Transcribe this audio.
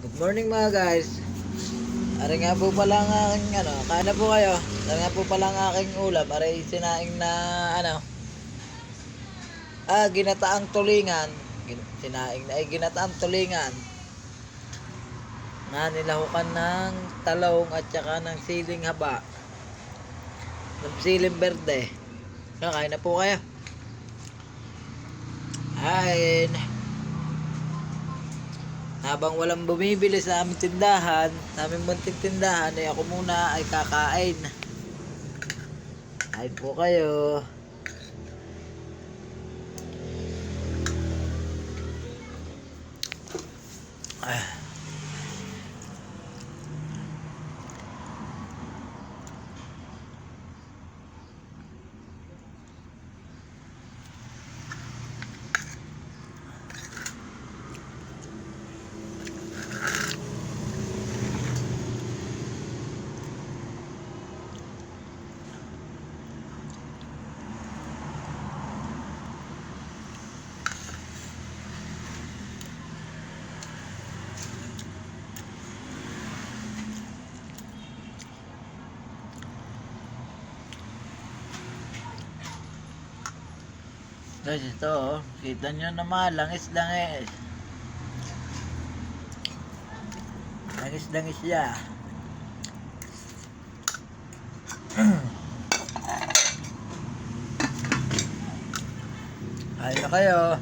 Good morning mga guys. Ari nga po pala ang aking kain na po kayo. Ari nga po pala ang aking ulam. Ari sinaing na ginataang tulingan. Sinaing na ginataang tulingan. Na nilahukan ng talong at saka ng siling haba. Ng siling berde. Kain na po kayo. Kain. Habang walang bumibili sa aming tindahan, sa aming munting tindahan, ay ako muna ay kakain. Kain po kayo. Guys, ito kita nyo naman, langis-langis. Langis-langis siya. Kain na kayo.